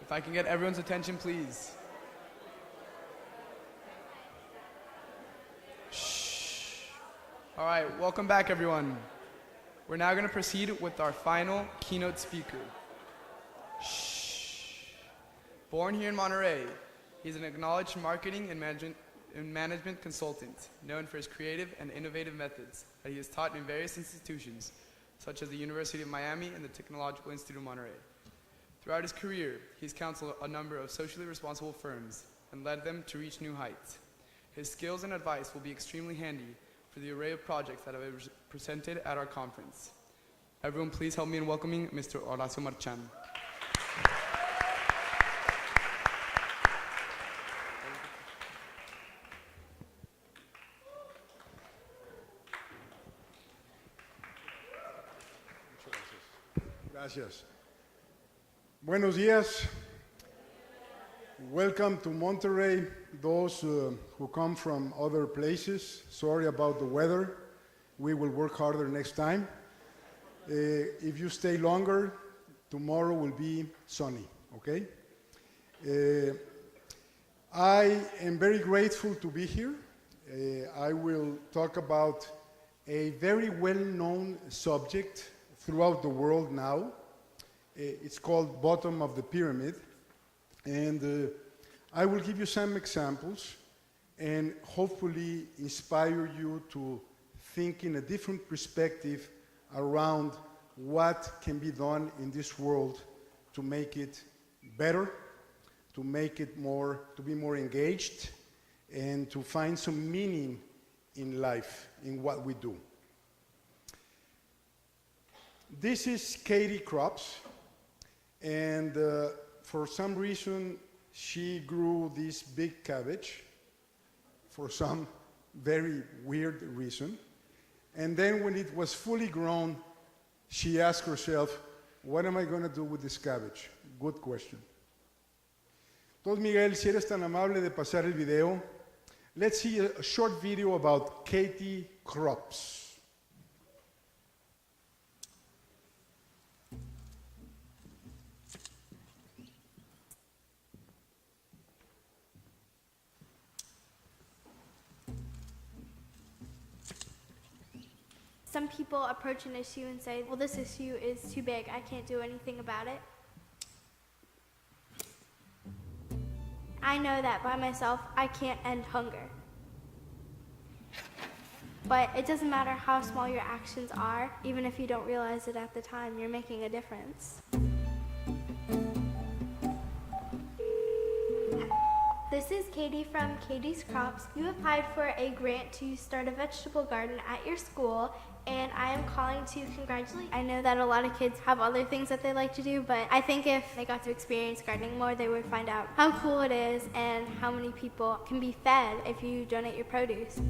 If I can get everyone's attention, please. Shh. All right, welcome back, everyone. We're now going to proceed with our final keynote speaker. Shh. Born here in Monterey, he's an acknowledged marketing and management consultant, known for his creative and innovative methods that he has taught in various institutions, such as the University of Miami and the Technological Institute of Monterey. Throughout his career, he's counseled a number of socially responsible firms and led them to reach new heights. His skills and advice will be extremely handy for the array of projects that have been presented at our conference. Everyone, please help me in welcoming Mr. Horacio Marchand. Gracias. Buenos días. Welcome to Monterey, those who come from other places. Sorry about the weather. We will work harder next time. If you stay longer, tomorrow will be sunny, okay? I am very grateful to be here. I will talk about a very well-known subject throughout the world now. It's called bottom of the pyramid. And I will give you some examples and hopefully inspire you to think in a different perspective around what can be done in this world to make it better, to make it more, to be more engaged, and to find some meaning in life, in what we do. This is Katie Crops, and for some reason she grew this big cabbage, for some very weird reason. And then when it was fully grown, she asked herself, what am I going to do with this cabbage? Good question. Entonces, Miguel, si eres tan amable de pasar el video, let's see a short video about Katie Crops. Some people approach an issue and say, well, this issue is too big, I can't do anything about it. I know that by myself, I can't end hunger. But it doesn't matter how small your actions are, even if you don't realize it at the time, you're making a difference. This is Katie from Katie's Crops. You applied for a grant to start a vegetable garden at your school, and I am calling to congratulate you. I know that a lot of kids have other things that they like to do, but I think if they got to experience gardening more, they would find out how cool it is and how many people can be fed if you donate your produce.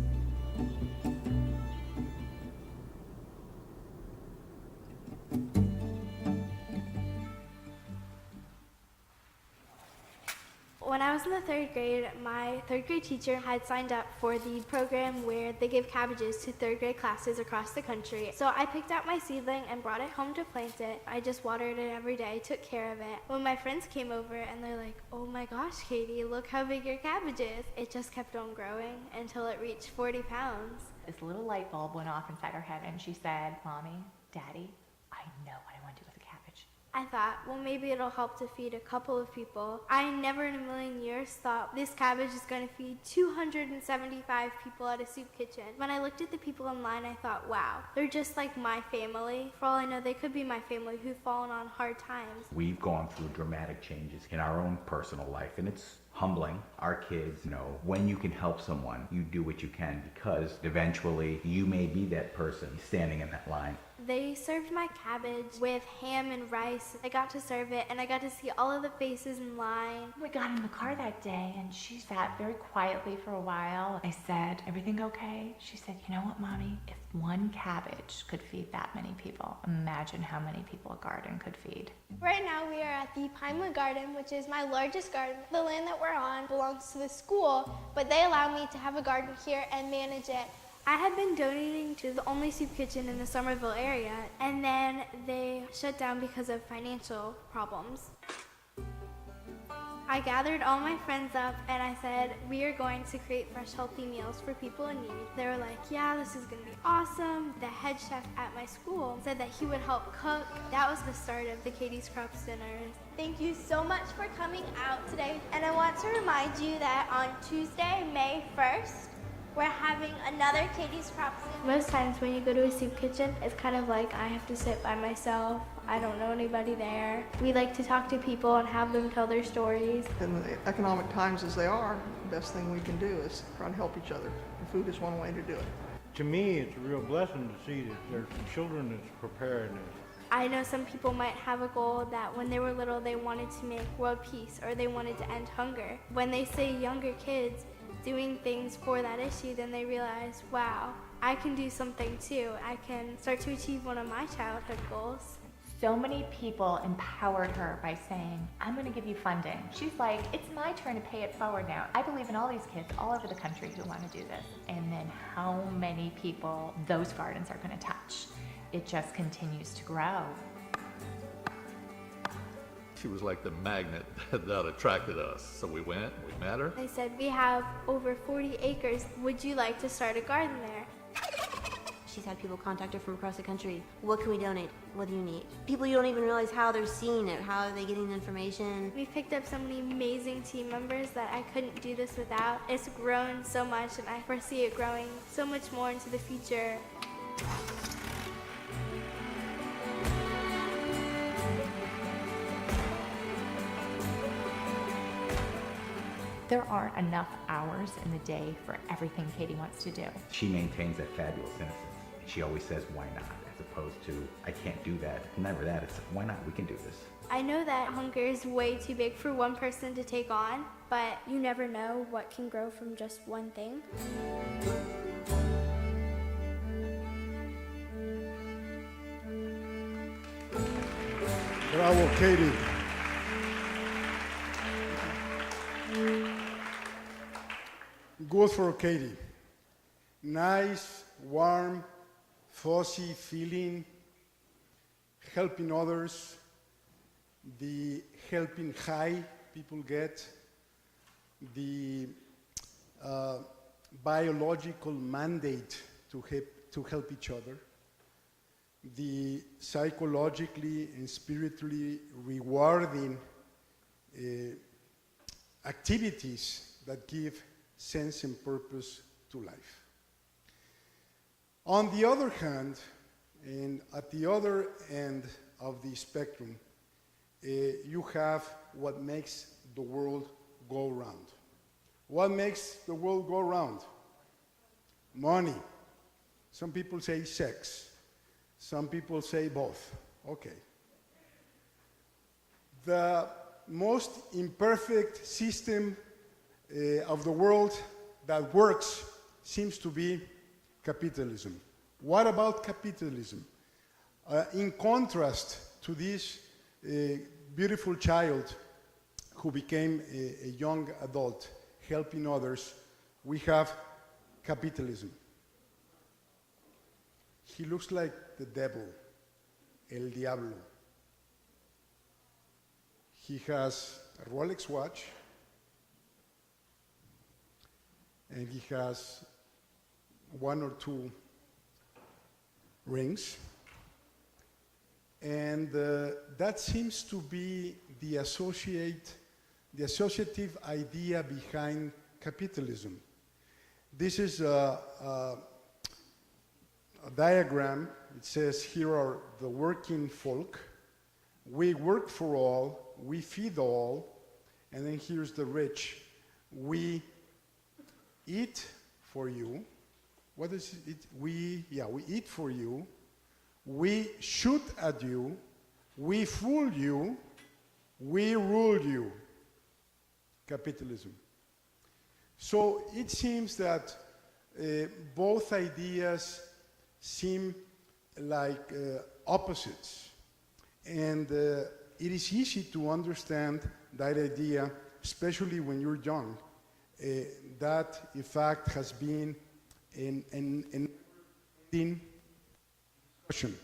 When I was in the third grade, my third grade teacher had signed up for the program where they give cabbages to third grade classes across the country. So I picked out my seedling and brought it home to plant it. I just watered it every day, took care of it. When my friends came over and they're like, oh my gosh, Katie, look how big your cabbage is. It just kept on growing until it reached 40 pounds. This little light bulb went off inside her head and she said, Mommy, Daddy, I know what I want to do with a cabbage. I thought, well, maybe it'll help to feed a couple of people. I never in a million years thought this cabbage is going to feed 275 people at a soup kitchen. When I looked at the people in line, I thought, wow, they're just like my family. For all I know, they could be my family who've fallen on hard times. We've gone through dramatic changes in our own personal life, and it's humbling. Our kids know when you can help someone, you do what you can, because eventually you may be that person standing in that line. They served my cabbage with ham and rice. I got to serve it, and I got to see all of the faces in line. We got in the car that day, and she sat very quietly for a while. I said, everything okay? She said, you know what, Mommy? If one cabbage could feed that many people, imagine how many people a garden could feed. Right now, we are at the Pinewood Garden, which is my largest garden. The land that we're on belongs to the school, but they allow me to have a garden here and manage it. I had been donating to the only soup kitchen in the Somerville area, and then they shut down because of financial problems. I gathered all my friends up and I said, we are going to create fresh, healthy meals for people in need. They were like, yeah, this is going to be awesome. The head chef at my school said that he would help cook. That was the start of the Katie's Crops dinners. Thank you so much for coming out today. And I want to remind you that on Tuesday, May 1st, we're having another Katie's Crops dinner. Most times when you go to a soup kitchen, it's kind of like I have to sit by myself. I don't know anybody there. We like to talk to people and have them tell their stories. In the economic times as they are, the best thing we can do is try and help each other. And food is one way to do it. To me, it's a real blessing to see that there's children that's preparing this. I know some people might have a goal that when they were little they wanted to make world peace or they wanted to end hunger. When they see younger kids doing things for that issue, then they realize, wow, I can do something too. I can start to achieve one of my childhood goals. So many people empowered her by saying, I'm going to give you funding. She's like, it's my turn to pay it forward now. I believe in all these kids all over the country who want to do this. And then how many people those gardens are going to touch. It just continues to grow. She was like the magnet that attracted us. So we went, we met her. They said, we have over 40 acres. Would you like to start a garden there? She's had people contact her from across the country. What can we donate? What do you need? People you don't even realize how they're seeing it. How are they getting the information? We've picked up so many amazing team members that I couldn't do this without. It's grown so much and I foresee it growing so much more into the future. There aren't enough hours in the day for everything Katie wants to do. She maintains that fabulous innocence. She always says, why not? As opposed to, I can't do that. Never that. It's, why not? We can do this. I know that hunger is way too big for one person to take on, but you never know what can grow from just one thing. Bravo, Katie. Good for Katie. Nice, warm, fuzzy feeling, helping others, the helping high people get, the biological mandate to help each other, the psychologically and spiritually rewarding activities that give sense and purpose to life. On the other hand, and at the other end of the spectrum, you have what makes the world go round. What makes the world go round? Money. Some people say sex. Some people say both. Okay. The most imperfect system of the world that works seems to be capitalism. What about capitalism? In contrast to this beautiful child who became a young adult helping others, we have capitalism. He looks like the devil, El Diablo. He has a Rolex watch, and he has 1 or 2 rings. And that seems to be the associative idea behind capitalism. This is a diagram. It says here are the working folk. We work for all, we feed all, and then here's the rich. We eat for you. What is it? We eat for you. We shoot at you. We fool you. We rule you. Capitalism. So it seems that both ideas seem like opposites. And it is easy to understand that idea, especially when you're young. That, in fact, has been an discussion.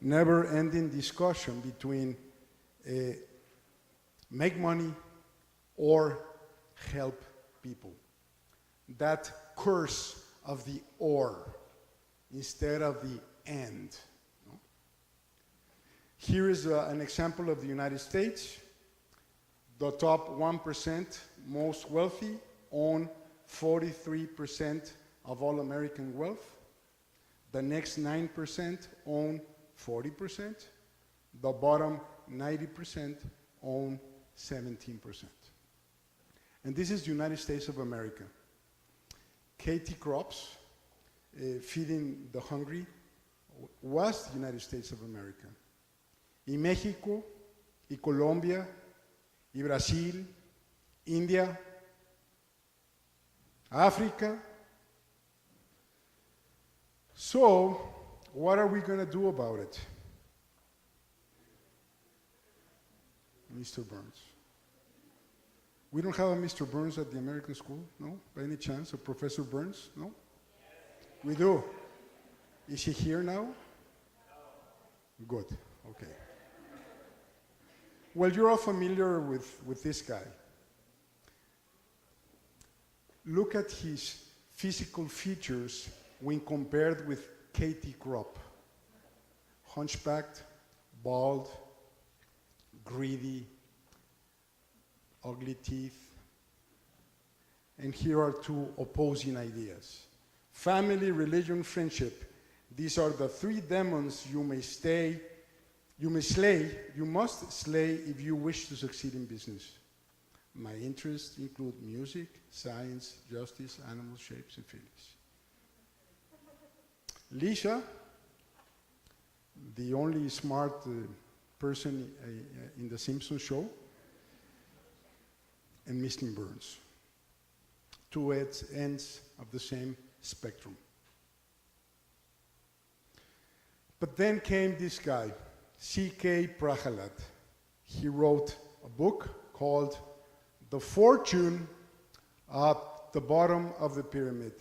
Never-ending discussion between make money, or help people. That curse of the or instead of the and. No? Here is an example of the United States. The top 1% most wealthy own 43% of all American wealth. The next 9% own 40%. The bottom 90% own 17%. And this is the United States of America. Katie Crops, feeding the hungry, was the United States of America. Y México, y Colombia, y Brasil, India, Africa. So, what are we going to do about it? Mr. Burns. We don't have a Mr. Burns at the American School, no? By any chance, a Professor Burns, no? We do. Is he here now? Good, okay. Well, you're all familiar with this guy. Look at his physical features when compared with Katie Kropp. Hunchbacked, bald, greedy, ugly teeth. And here are two opposing ideas. Family, religion, friendship. These are the three demons you must slay if you wish to succeed in business. My interests include music, science, justice, animal shapes, and feelings. Lisa, the only smart person in the Simpsons show, and Mr. Burns. Two ends of the same spectrum. But then came this guy, C.K. Prahalad. He wrote a book called The Fortune at the Bottom of the Pyramid.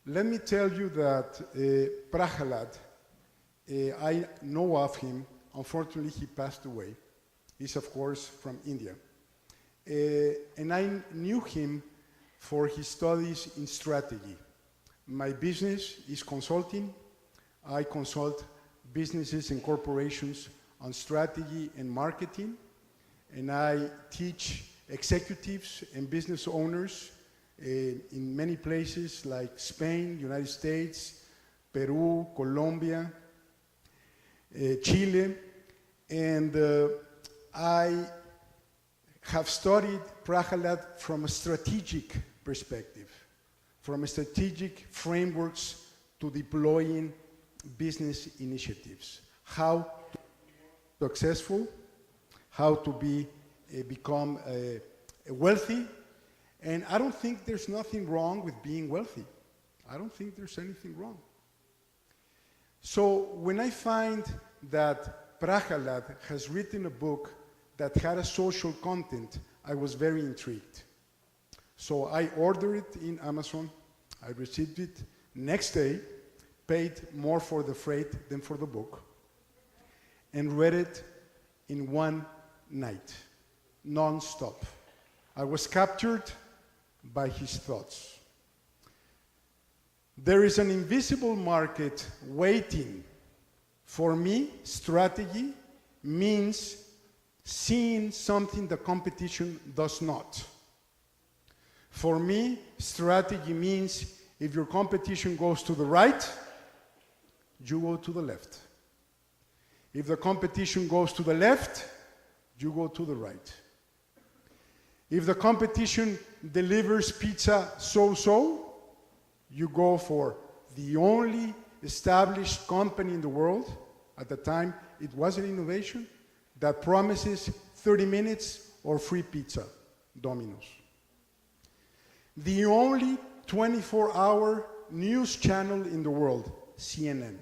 Let me tell you that Prahalad, I know of him. Unfortunately, he passed away. He's, of course, from India. And I knew him for his studies in strategy. My business is consulting. I consult businesses and corporations on strategy and marketing. And I teach executives and business owners in many places like Spain, United States, Peru, Colombia, Chile. And I have studied Prahalad from a strategic perspective, from strategic frameworks to deploying business initiatives, how to be successful, how to become wealthy. And I don't think there's nothing wrong with being wealthy. I don't think there's anything wrong. So when I find that Prahalad has written a book that had a social content, I was very intrigued. So I ordered it in Amazon. I received it next day, paid more for the freight than for the book, and read it in one night, non-stop. I was captured by his thoughts. There is an invisible market waiting. For me, strategy means seeing something the competition does not. For me, strategy means if your competition goes to the right, you go to the left. If the competition goes to the left, you go to the right. If the competition delivers pizza so-so, you go for the only established company in the world, at the time it was an innovation, that promises 30 minutes or free pizza, Domino's. The only 24-hour news channel in the world, CNN.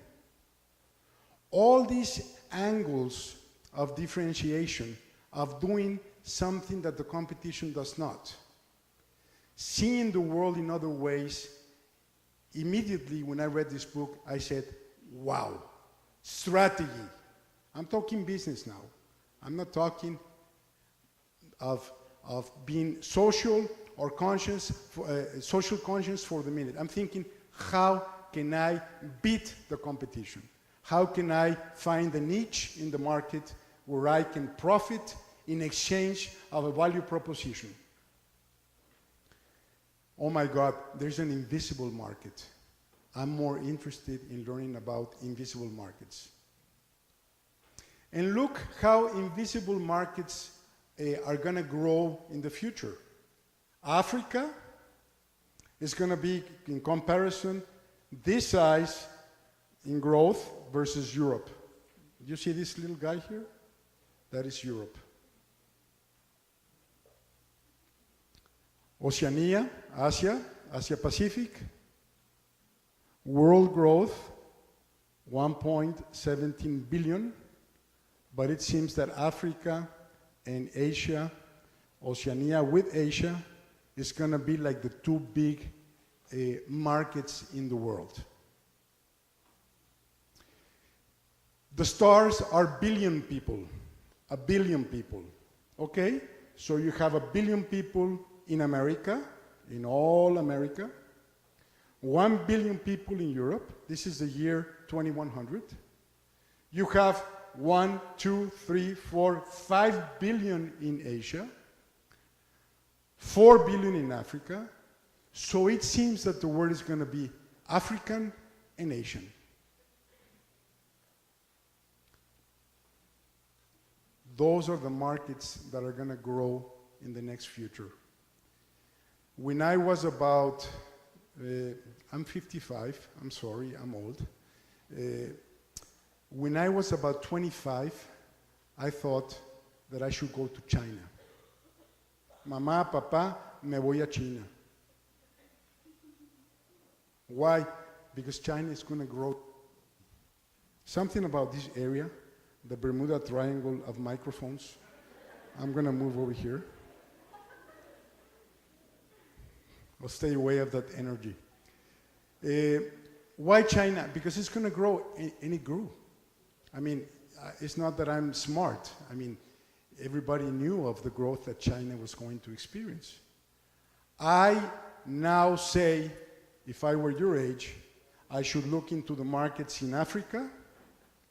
All these angles of differentiation, of doing something that the competition does not. Seeing the world in other ways, immediately when I read this book, I said, wow, strategy. I'm talking business now. I'm not talking of being social or conscious, social conscious for the minute. I'm thinking, how can I beat the competition? How can I find a niche in the market where I can profit in exchange of a value proposition? Oh my God, there's an invisible market. I'm more interested in learning about invisible markets. And look how invisible markets are going to grow in the future. Africa is going to be, in comparison, this size in growth versus Europe. You see this little guy here? That is Europe. Oceania, Asia, Asia Pacific, world growth, 1.17 billion, but it seems that Africa and Asia, Oceania with Asia, is going to be like the two big markets in the world. The stars are billion people, a billion people, okay? So you have a billion people in America, in all America, 1 billion people in Europe. This is the year 2100. You have 1, 2, 3, 4, 5 billion in Asia, 4 billion in Africa. So it seems that the world is going to be African and Asian. Those are the markets that are going to grow in the next future. When I was about, I'm 55, I'm sorry, I'm old. When I was about 25, I thought that I should go to China. Mamá, papá, me voy a China. Why? Because China is going to grow. Something about this area, the Bermuda Triangle of microphones. I'm going to move over here. I'll stay away of that energy. Why China? Because it's going to grow, and it grew. I mean, it's not that I'm smart. I mean, everybody knew of the growth that China was going to experience. I now say, if I were your age, I should look into the markets in Africa,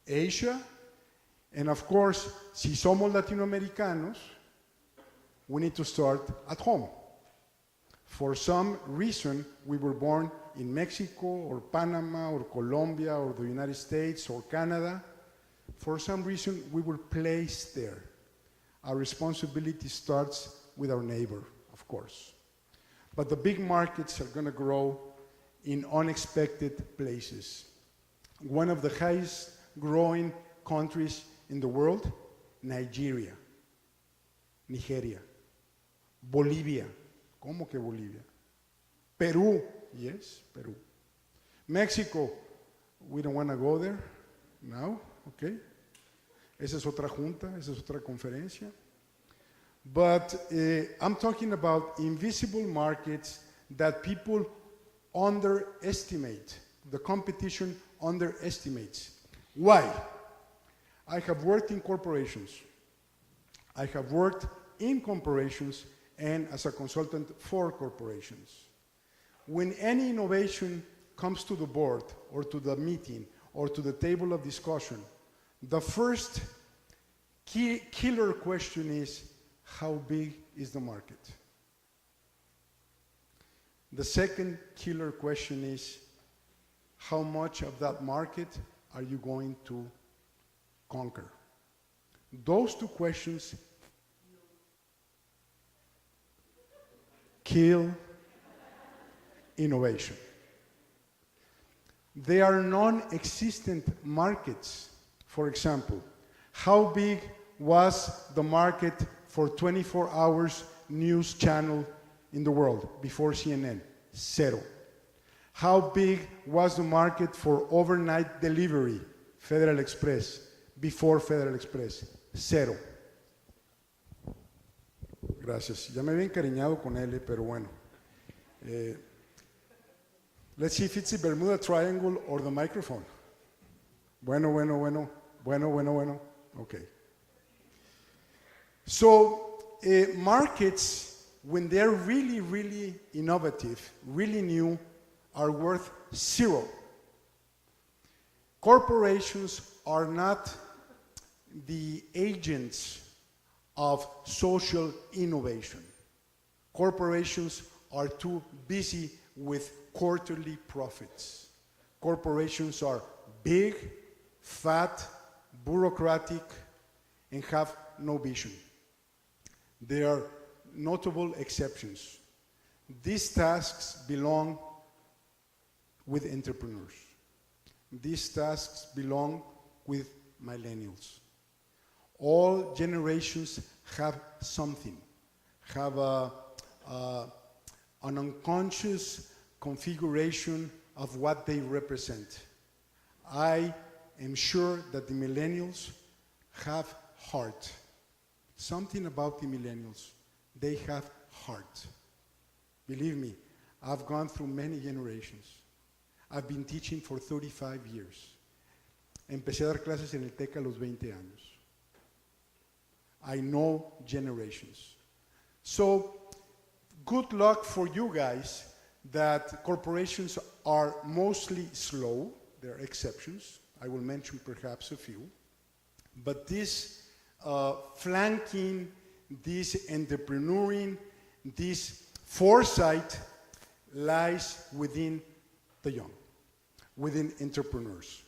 Asia, and of course, si somos latinoamericanos, we need to start at home. For some reason, we were born in Mexico or Panama or Colombia or the United States or Canada. For some reason, we were placed there. Our responsibility starts with our neighbor, of course. But the big markets are going to grow in unexpected places. One of the highest growing countries in the world, Nigeria, Nigeria, Bolivia. ¿Cómo que Bolivia? Peru, yes, Peru. Mexico, we don't want to go there now, okay? Esa es otra junta, esa es otra conferencia. But I'm talking about invisible markets that people underestimate. The competition underestimates. Why? I have worked in corporations. I have worked in corporations and as a consultant for corporations. When any innovation comes to the board or to the meeting or to the table of discussion, the first killer question is, how big is the market? The second killer question is, how much of that market are you going to conquer? Those two questions kill innovation. They are non-existent markets. For example, how big was the market for 24 hours news channel in the world before CNN? Zero. How big was the market for overnight delivery, Federal Express, before Federal Express? Zero. Gracias. Ya me había encariñado con él, pero bueno. Let's see if it's the Bermuda Triangle or the microphone. Bueno. Okay. So, markets, when they're really, really innovative, really new, are worth zero. Corporations are not the agents of social innovation. Corporations are too busy with quarterly profits. Corporations are big, fat, bureaucratic, and have no vision. There are notable exceptions. These tasks belong with entrepreneurs. These tasks belong with millennials. All generations have something, have an unconscious configuration of what they represent. I am sure that the millennials have heart. Something about the millennials. They have heart. Believe me, I've gone through many generations. I've been teaching for 35 years. Empecé a dar clases en el TEC a los 20 años. I know generations. So, good luck for you guys that corporations are mostly slow. There are exceptions. I will mention perhaps a few. But this flanking, this entrepreneuring, this foresight lies within the young, within entrepreneurs.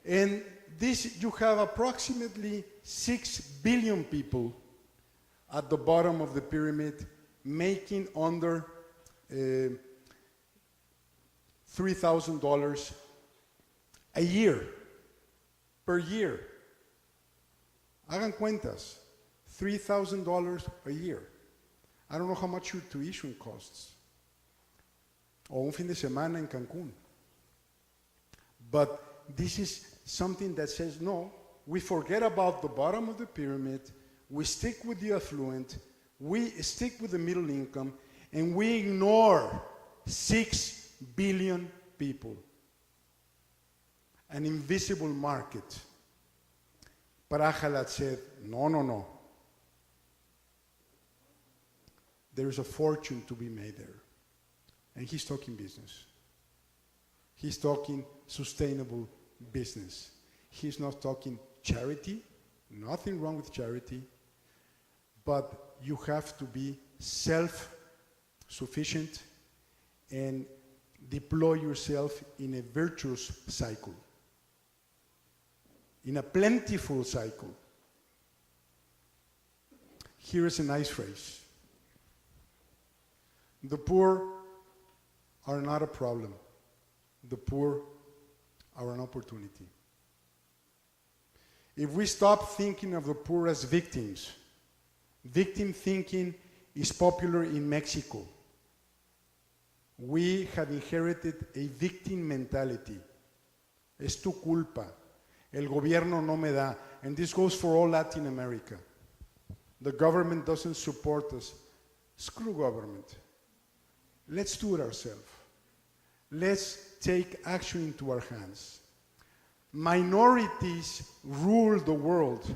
And this, you have approximately 6 billion people at the bottom of the pyramid making under $3,000 a year, per year. Hagan cuentas, $3,000 a year. I don't know how much your tuition costs. O un fin de semana en Cancún. But this is something that says, no, we forget about the bottom of the pyramid, we stick with the affluent, we stick with the middle income, and we ignore 6 billion people. An invisible market. Prahalat said, no. There is a fortune to be made there. And he's talking business. He's talking sustainable business. He's not talking charity. Nothing wrong with charity. But you have to be self-sufficient and deploy yourself in a virtuous cycle, in a plentiful cycle. Here is a nice phrase. The poor are not a problem. The poor are an opportunity. If we stop thinking of the poor as victims, victim thinking is popular in Mexico. We have inherited a victim mentality. Es tu culpa. El gobierno no me da. And this goes for all Latin America. The government doesn't support us. Screw government. Let's do it ourselves. Let's take action into our hands. Minorities rule the world.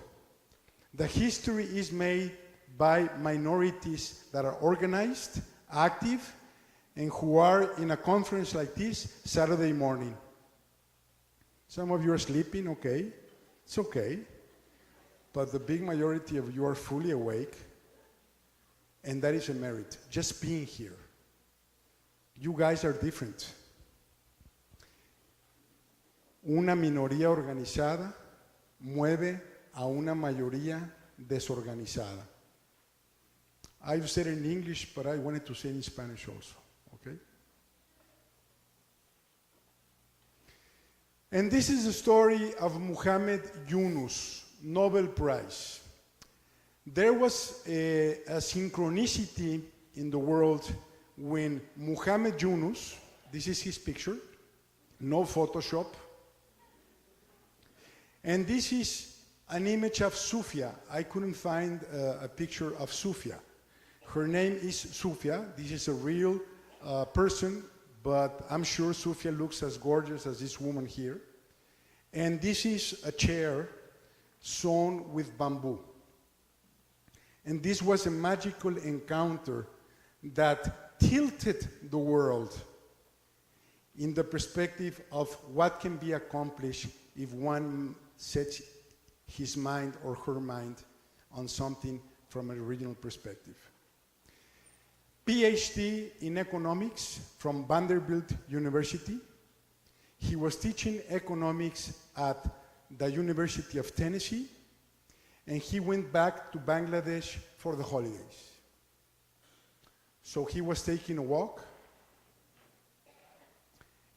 The history is made by minorities that are organized, active, and who are in a conference like this Saturday morning. Some of you are sleeping, okay. It's okay. But the big majority of you are fully awake, and that is a merit, just being here. You guys are different. Una minoría organizada mueve a una mayoría desorganizada. I've said it in English, but I wanted to say it in Spanish also, okay? And this is the story of Muhammad Yunus, Nobel Prize. There was a synchronicity in the world when Muhammad Yunus, this is his picture, no Photoshop, and this is an image of Sufia. I couldn't find a picture of Sufia. Her name is Sufia. This is a real person, but I'm sure Sufia looks as gorgeous as this woman here. And this is a chair sewn with bamboo. And this was a magical encounter that tilted the world in the perspective of what can be accomplished if one sets his mind or her mind on something from an original perspective. PhD in economics from Vanderbilt University. He was teaching economics at the University of Tennessee, and he went back to Bangladesh for the holidays. So he was taking a walk,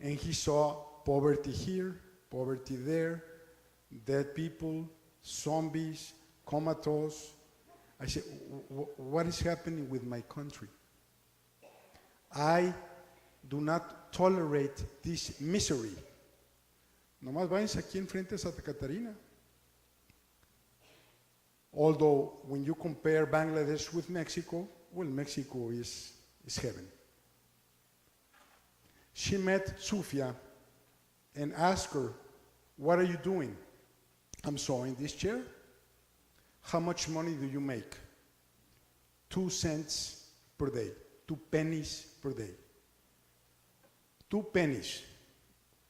and he saw poverty here, poverty there, dead people, zombies, comatose. I said, what is happening with my country? I do not tolerate this misery. Nomás váyanse aquí enfrente a Santa Catarina. Although, when you compare Bangladesh with Mexico, well, Mexico is heaven. She met Sufia and asked her, what are you doing? I'm sewing this chair. How much money do you make? 2 cents per day, 2 pennies per day. 2 pennies,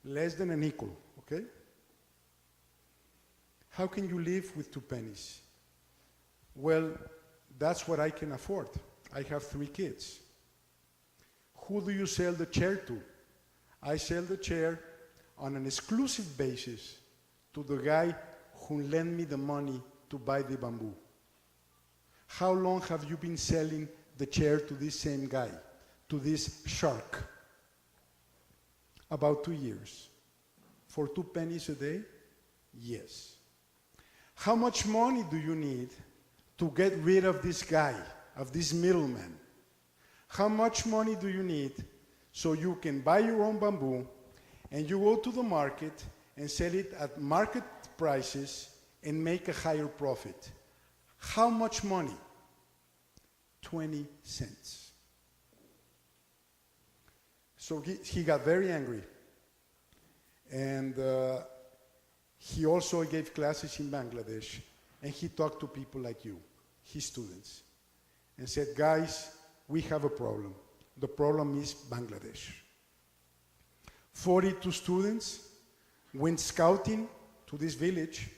less than a nickel, okay? How can you live with 2 pennies? Well, that's what I can afford. I have 3 kids. Who do you sell the chair to? I sell the chair on an exclusive basis to the guy who lent me the money to buy the bamboo. How long have you been selling the chair to this same guy, to this shark? About 2 years. For 2 pennies a day? Yes. How much money do you need to get rid of this guy, of this middleman? How much money do you need so you can buy your own bamboo and you go to the market and sell it at market prices and make a higher profit? How much money? 20 cents. So he got very angry. And he also gave classes in Bangladesh, and he talked to people like you, his students, and said, guys, we have a problem. The problem is Bangladesh. 42 students went scouting to this village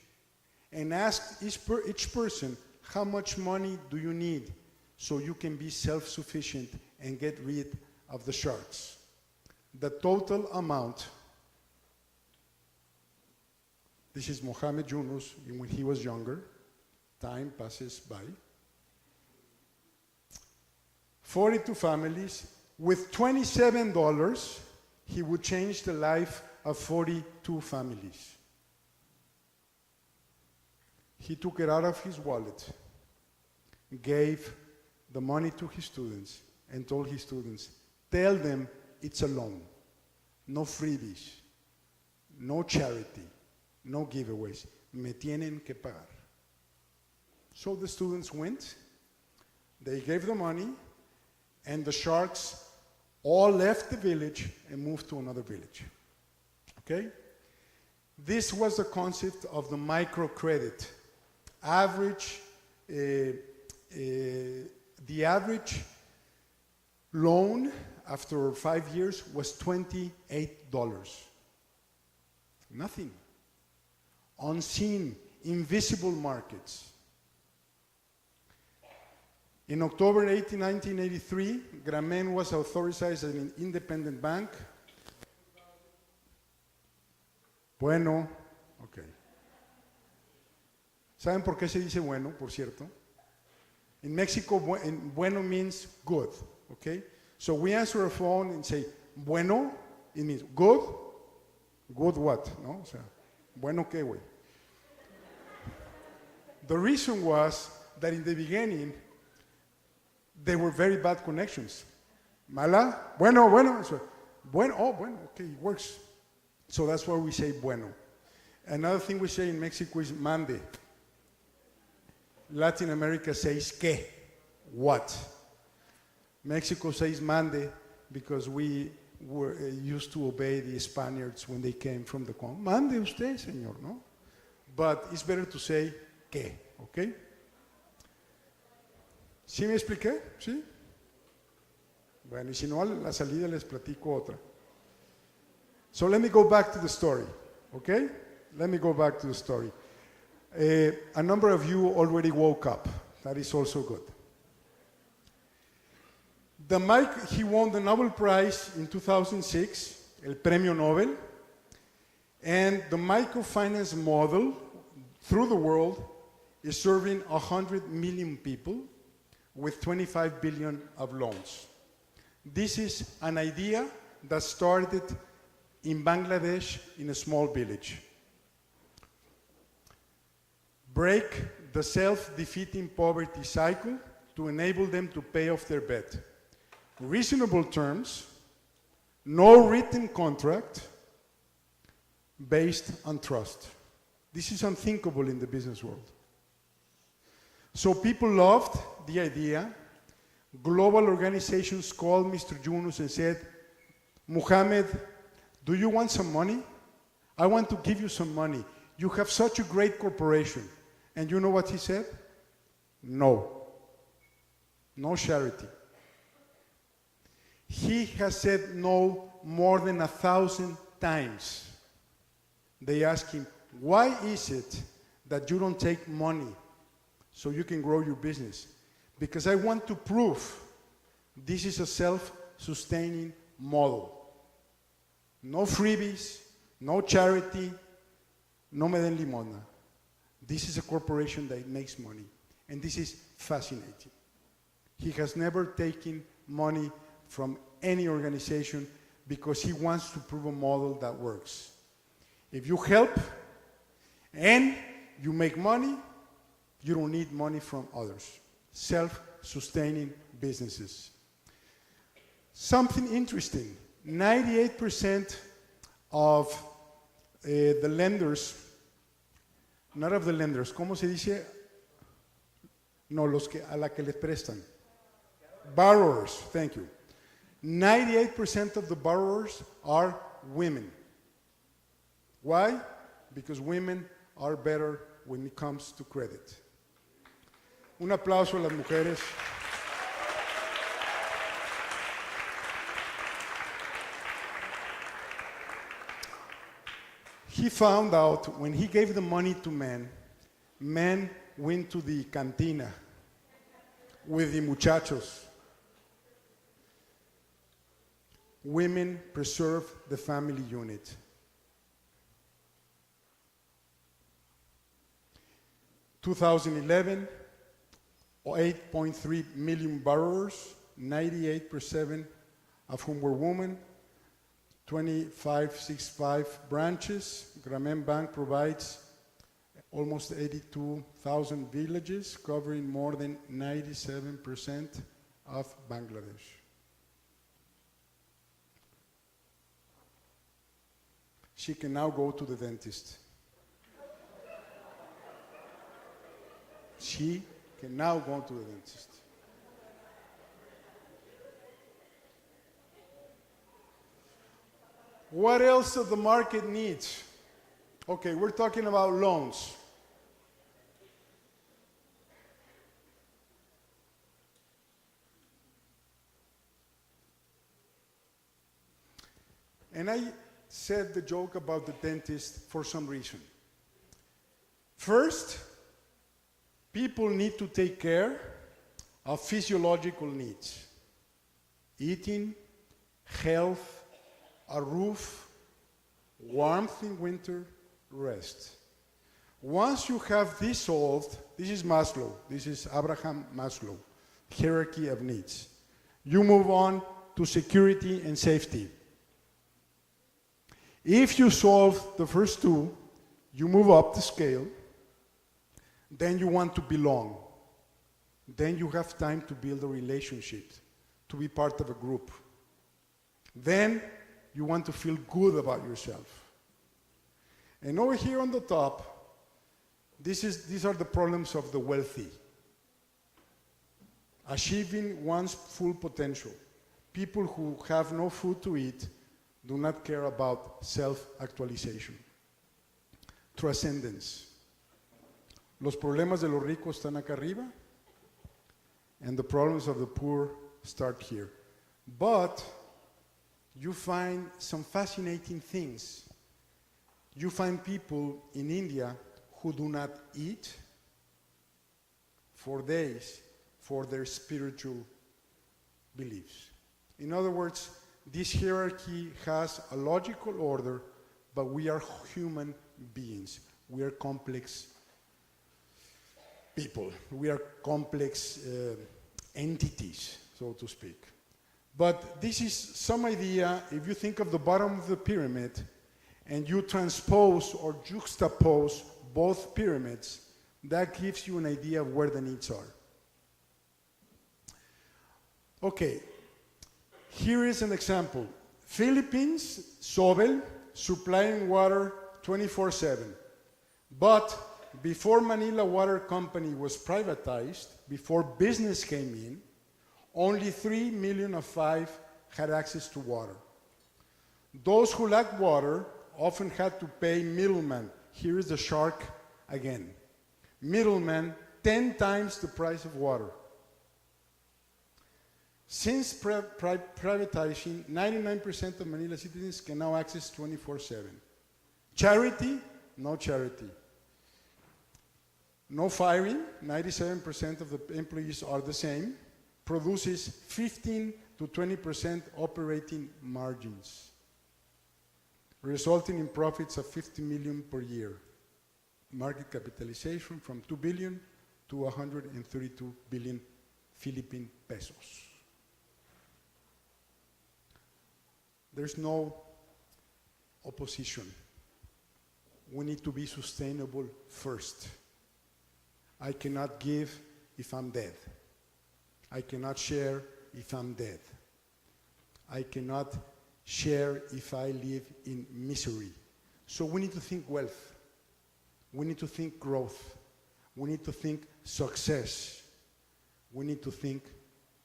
and asked each person, how much money do you need so you can be self-sufficient and get rid of the sharks? The total amount, this is Mohammed Yunus when he was younger, time passes by, 42 families, with $27, he would change the life of 42 families. He took it out of his wallet, gave the money to his students, and told his students, tell them it's a loan, no freebies, no charity, no giveaways. Me tienen que pagar. So the students went, they gave the money, and the sharks all left the village and moved to another village. Okay? This was the concept of the microcredit. The average loan after 5 years was $28. Nothing. Unseen, invisible markets. In October 18, 1983, Grameen was authorized as an independent bank. Bueno, okay. ¿Saben por qué se dice bueno, por cierto? In Mexico, bueno means good, okay? So we answer a phone and say, bueno, it means good. Good what? No? O sea, bueno qué, güey. The reason was that in the beginning, they were very bad connections. Mala, bueno, bueno. So, bueno, oh, bueno, okay, it works. So that's why we say bueno. Another thing we say in Mexico is mande. Latin America says que, what. Mexico says mande because we were used to obey the Spaniards when they came from the Congo. Mande usted, señor, no? But it's better to say que, okay? ¿Sí me expliqué? ¿Sí? Bueno, y si no, a la salida les platico otra. So let me go back to the story, okay? Let me go back to the story. A number of you already woke up. That is also good. He won the Nobel Prize in 2006, el Premio Nobel, and the microfinance model through the world is serving 100 million people with 25 billion of loans. This is an idea that started in Bangladesh in a small village. Break the self-defeating poverty cycle to enable them to pay off their debt. Reasonable terms, no written contract, based on trust. This is unthinkable in the business world. So people loved the idea. Global organizations called Mr. Yunus and said, Muhammad, do you want some money? I want to give you some money. You have such a great corporation. And you know what he said? No. No charity. He has said no more than 1,000 times. They asked him, why is it that you don't take money so you can grow your business? Because I want to prove this is a self-sustaining model. No freebies, no charity, no me den limosna. This is a corporation that makes money. And this is fascinating. He has never taken money from any organization because he wants to prove a model that works. If you help and you make money, you don't need money from others. Self-sustaining businesses. Something interesting, 98% of the lenders, not of the lenders, ¿cómo se dice? No, los que, a la que les prestan. Borrowers, thank you. 98% of the borrowers are women. Why? Because women are better when it comes to credit. Un aplauso a las mujeres. He found out when he gave the money to men, men went to the cantina with the muchachos. Women preserve the family unit. In 2011, 8.3 million borrowers, 98% of whom were women, 2565 branches. Grameen Bank provides almost 82,000 villages, covering more than 97% of Bangladesh. She can now go to the dentist. She can now go to the dentist. What else does the market need? Okay, we're talking about loans. And I said the joke about the dentist for some reason. First, people need to take care of physiological needs. Eating, health, a roof, warmth in winter, rest. Once you have this solved, this is Maslow, this is Abraham Maslow, hierarchy of needs. You move on to security and safety. If you solve the first two, you move up the scale, then you want to belong. Then you have time to build a relationship, to be part of a group. Then you want to feel good about yourself. And over here on the top, these are the problems of the wealthy. Achieving one's full potential. People who have no food to eat do not care about self-actualization. Transcendence. Los problemas de los ricos están acá arriba and the problems of the poor start here. But you find some fascinating things. You find people in India who do not eat for days for their spiritual beliefs. In other words, this hierarchy has a logical order, but we are human beings. We are complex people. We are complex entities, so to speak. But this is some idea. If you think of the bottom of the pyramid and you transpose or juxtapose both pyramids, that gives you an idea of where the needs are. Okay, here is an example. Philippines, Sobel, supplying water 24/7. But before Manila Water Company was privatized, before business came in, only 3 million of 5 had access to water. Those who lacked water often had to pay middlemen. Here is the shark again. Middlemen 10 times the price of water. Since privatizing, 99% of Manila citizens can now access 24/7. Charity? No charity. No firing, 97% of the employees are the same. Produces 15 to 20% operating margins, resulting in profits of 50 million per year. Market capitalization from 2 billion to 132 billion Philippine pesos. There's no opposition. We need to be sustainable first. I cannot give if I'm dead. I cannot share if I'm dead. I cannot share if I live in misery. So we need to think wealth. We need to think growth. We need to think success. We need to think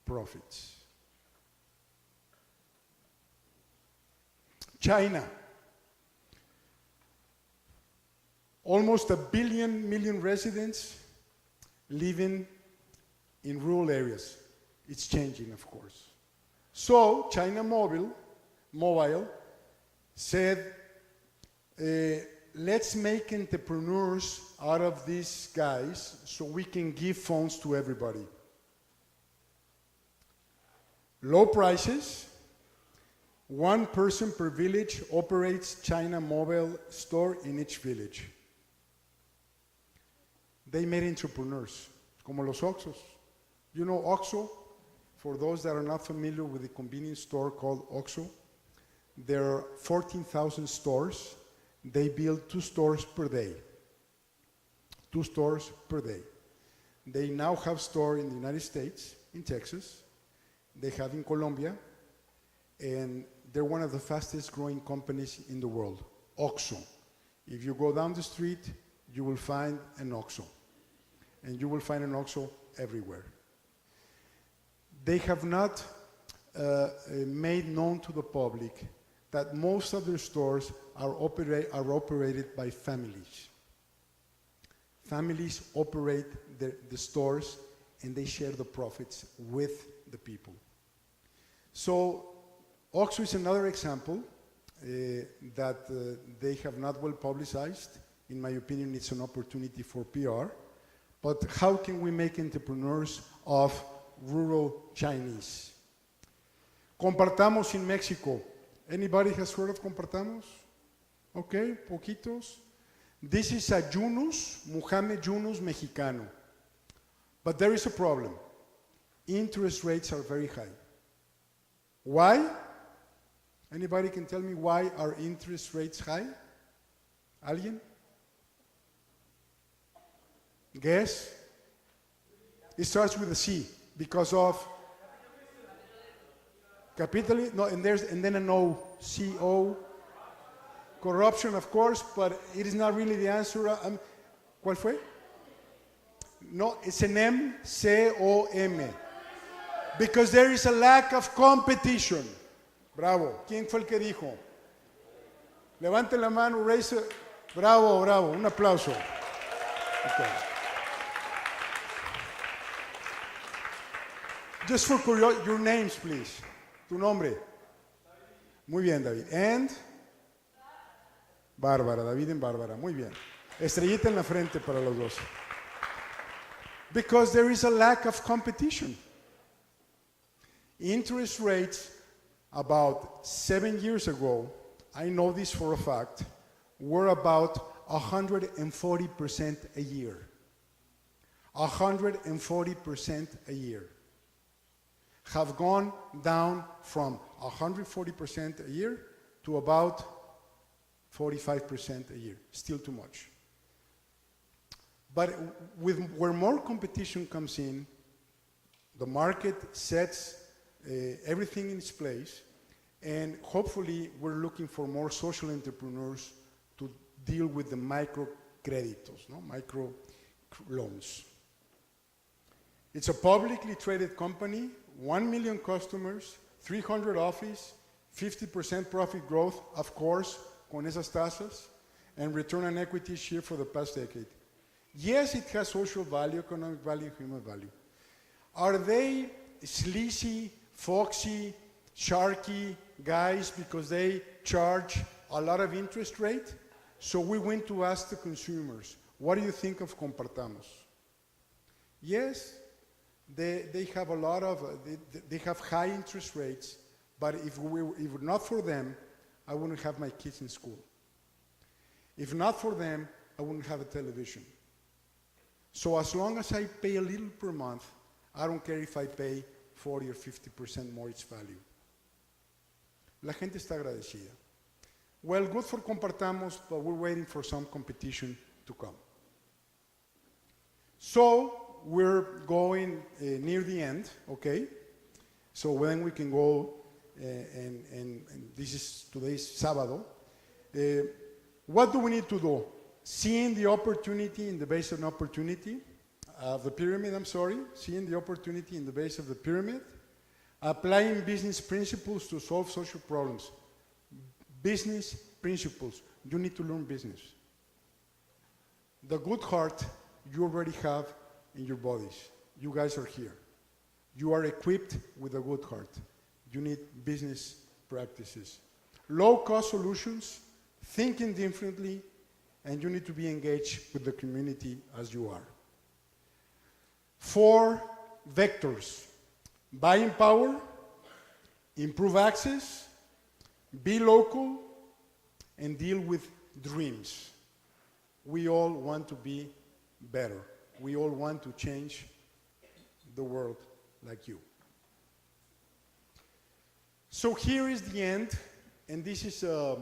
profits. China. Almost 1 billion residents living in rural areas. It's changing, of course. So China Mobile said, let's make entrepreneurs out of these guys so we can give phones to everybody. Low prices. One person per village operates China Mobile store in each village. They made entrepreneurs, como los Oxxos. You know Oxxo? For those that are not familiar with the convenience store called Oxxo, there are 14,000 stores. They build 2 stores per day. 2 stores per day. They now have store in the United States, in Texas. They have in Colombia, and they're one of the fastest growing companies in the world, Oxxo. If you go down the street, you will find an Oxxo. And you will find an Oxxo everywhere. They have not made known to the public that most of their stores are operated by families. Families operate the stores and they share the profits with the people. So Oxxo is another example that they have not well publicized. In my opinion, it's an opportunity for PR. But how can we make entrepreneurs of rural Chinese? Compartamos in Mexico. Anybody has heard of Compartamos? Okay, poquitos. This is a Yunus, Muhammad Yunus Mexicano. But there is a problem. Interest rates are very high. Why? Anybody can tell me why are interest rates high? ¿Alguien? Guess? It starts with a C because of capitalism. No, and then an O, C-O. Corruption, of course, but it is not really the answer. ¿Cuál fue? No, it's an M-C-O-M. Because there is a lack of competition. Bravo. ¿Quién fue el que dijo? Levante la mano, raise it. Bravo, bravo. Un aplauso. Okay. Just for curiosity, your names, please. Tu nombre. Muy bien, David. And? Bárbara, David and Bárbara. Muy bien. Estrellita en la frente para los dos. Because there is a lack of competition. Interest rates about 7 years ago, I know this for a fact, were about 140% a year. 140% a year. Have gone down from 140% a year to about 45% a year. Still too much. But where more competition comes in, the market sets everything in its place, and hopefully we're looking for more social entrepreneurs to deal with the microcreditos, micro loans. It's a publicly traded company, 1 million customers, 300 offices, 50% profit growth, of course, con esas tasas, and return on equity share for the past decade. Yes, it has social value, economic value, human value. Are they sleazy, foxy, sharky guys because they charge a lot of interest rate? So we went to ask the consumers, what do you think of Compartamos? Yes, they have a lot of, they have high interest rates, but if not for them, I wouldn't have my kids in school. If not for them, I wouldn't have a television. So as long as I pay a little per month, I don't care if I pay 40 or 50% more its value. La gente está agradecida. Well, good for Compartamos, but we're waiting for some competition to come. So we're going near the end, okay? So then we can go, and this is today's Sábado. What do we need to do? Seeing the opportunity in the base of an opportunity, the pyramid, seeing the opportunity in the base of the pyramid, applying business principles to solve social problems. Business principles. You need to learn business. The good heart you already have in your bodies. You guys are here. You are equipped with a good heart. You need business practices. Low-cost solutions, thinking differently, and you need to be engaged with the community as you are. 4 vectors. Buying power, improve access, be local, and deal with dreams. We all want to be better. We all want to change the world like you. So here is the end, and this is a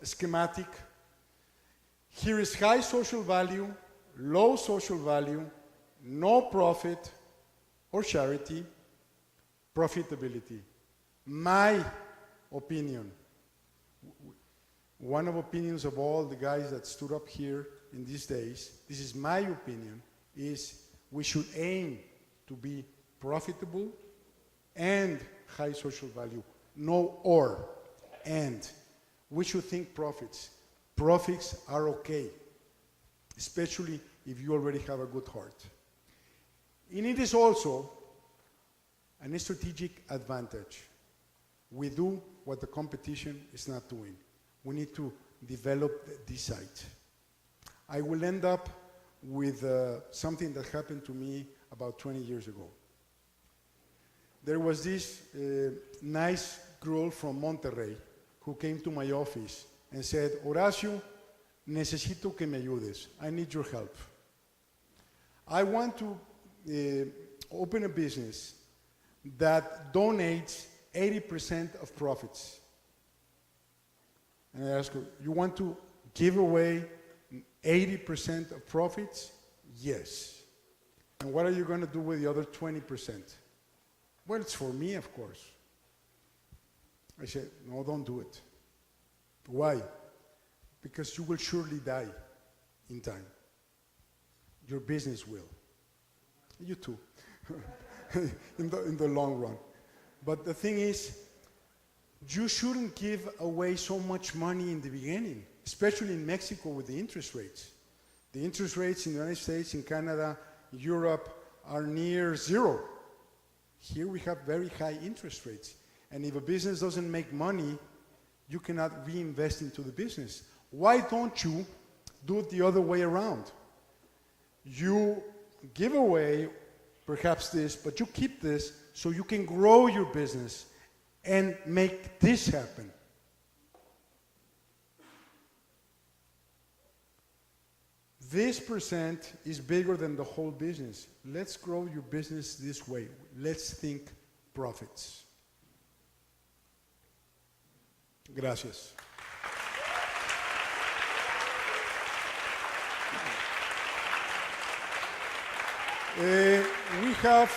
schematic. Here is high social value, low social value, no profit or charity, profitability. My opinion, one of opinions of all the guys that stood up here in these days, this is my opinion, is we should aim to be profitable and high social value. No or, and. We should think profits. Profits are okay, especially if you already have a good heart. And it is also a strategic advantage. We do what the competition is not doing. We need to develop this site. I will end up with something that happened to me about 20 years ago. There was this nice girl from Monterrey who came to my office and said, Horacio, necesito que me ayudes. I need your help. I want to open a business that donates 80% of profits. And I asked her, you want to give away 80% of profits? Yes. And what are you going to do with the other 20%? Well, it's for me, of course. I said, no, don't do it. Why? Because you will surely die in time. Your business will. You too, in the long run. But the thing is, you shouldn't give away so much money in the beginning, especially in Mexico with the interest rates. The interest rates in the United States, in Canada, Europe are near zero. Here we have very high interest rates. And if a business doesn't make money, you cannot reinvest into the business. Why don't you do it the other way around? You give away perhaps this, but you keep this so you can grow your business and make this happen. This percent is bigger than the whole business. Let's grow your business this way. Let's think profits. Gracias. We have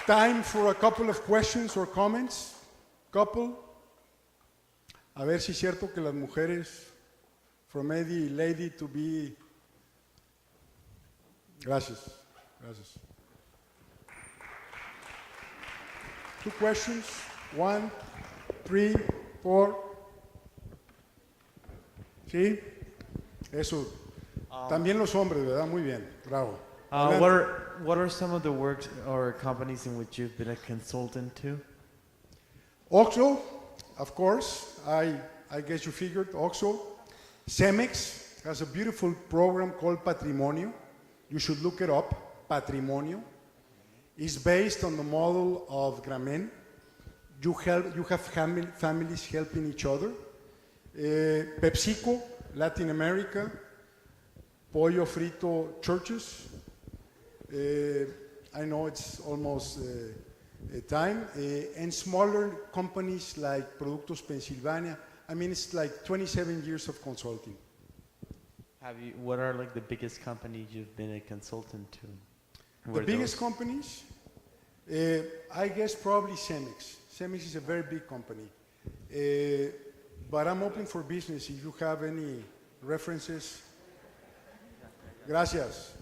time for a couple of questions or comments. Couple. A ver si es cierto que las mujeres, from any lady to be. Gracias. Gracias. 2 questions. 1, 3, 4. ¿Sí? Eso. También los hombres, ¿verdad? Muy bien. Bravo. What are some of the works or companies in which you've been a consultant to? OXXO, of course. I guess you figured OXXO. Cemex has a beautiful program called Patrimonio. You should look it up. Patrimonio. It's based on the model of Grameen. You have families helping each other. PepsiCo, Latin America. Pollo Frito churches. I know it's almost time. And smaller companies like Productos Pennsylvania. I mean, it's like 27 years of consulting. What are like the biggest companies you've been a consultant to? The biggest companies? I guess probably Cemex. Cemex is a very big company. But I'm open for business if you have any references. Gracias.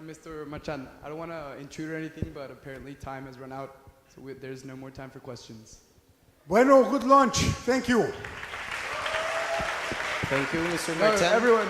Mr. Marchand, I don't want to intrude or anything, but apparently time has run out, so there's no more time for questions. Bueno, good lunch. Thank you. Thank you, Mr. No, Marchand. everyone.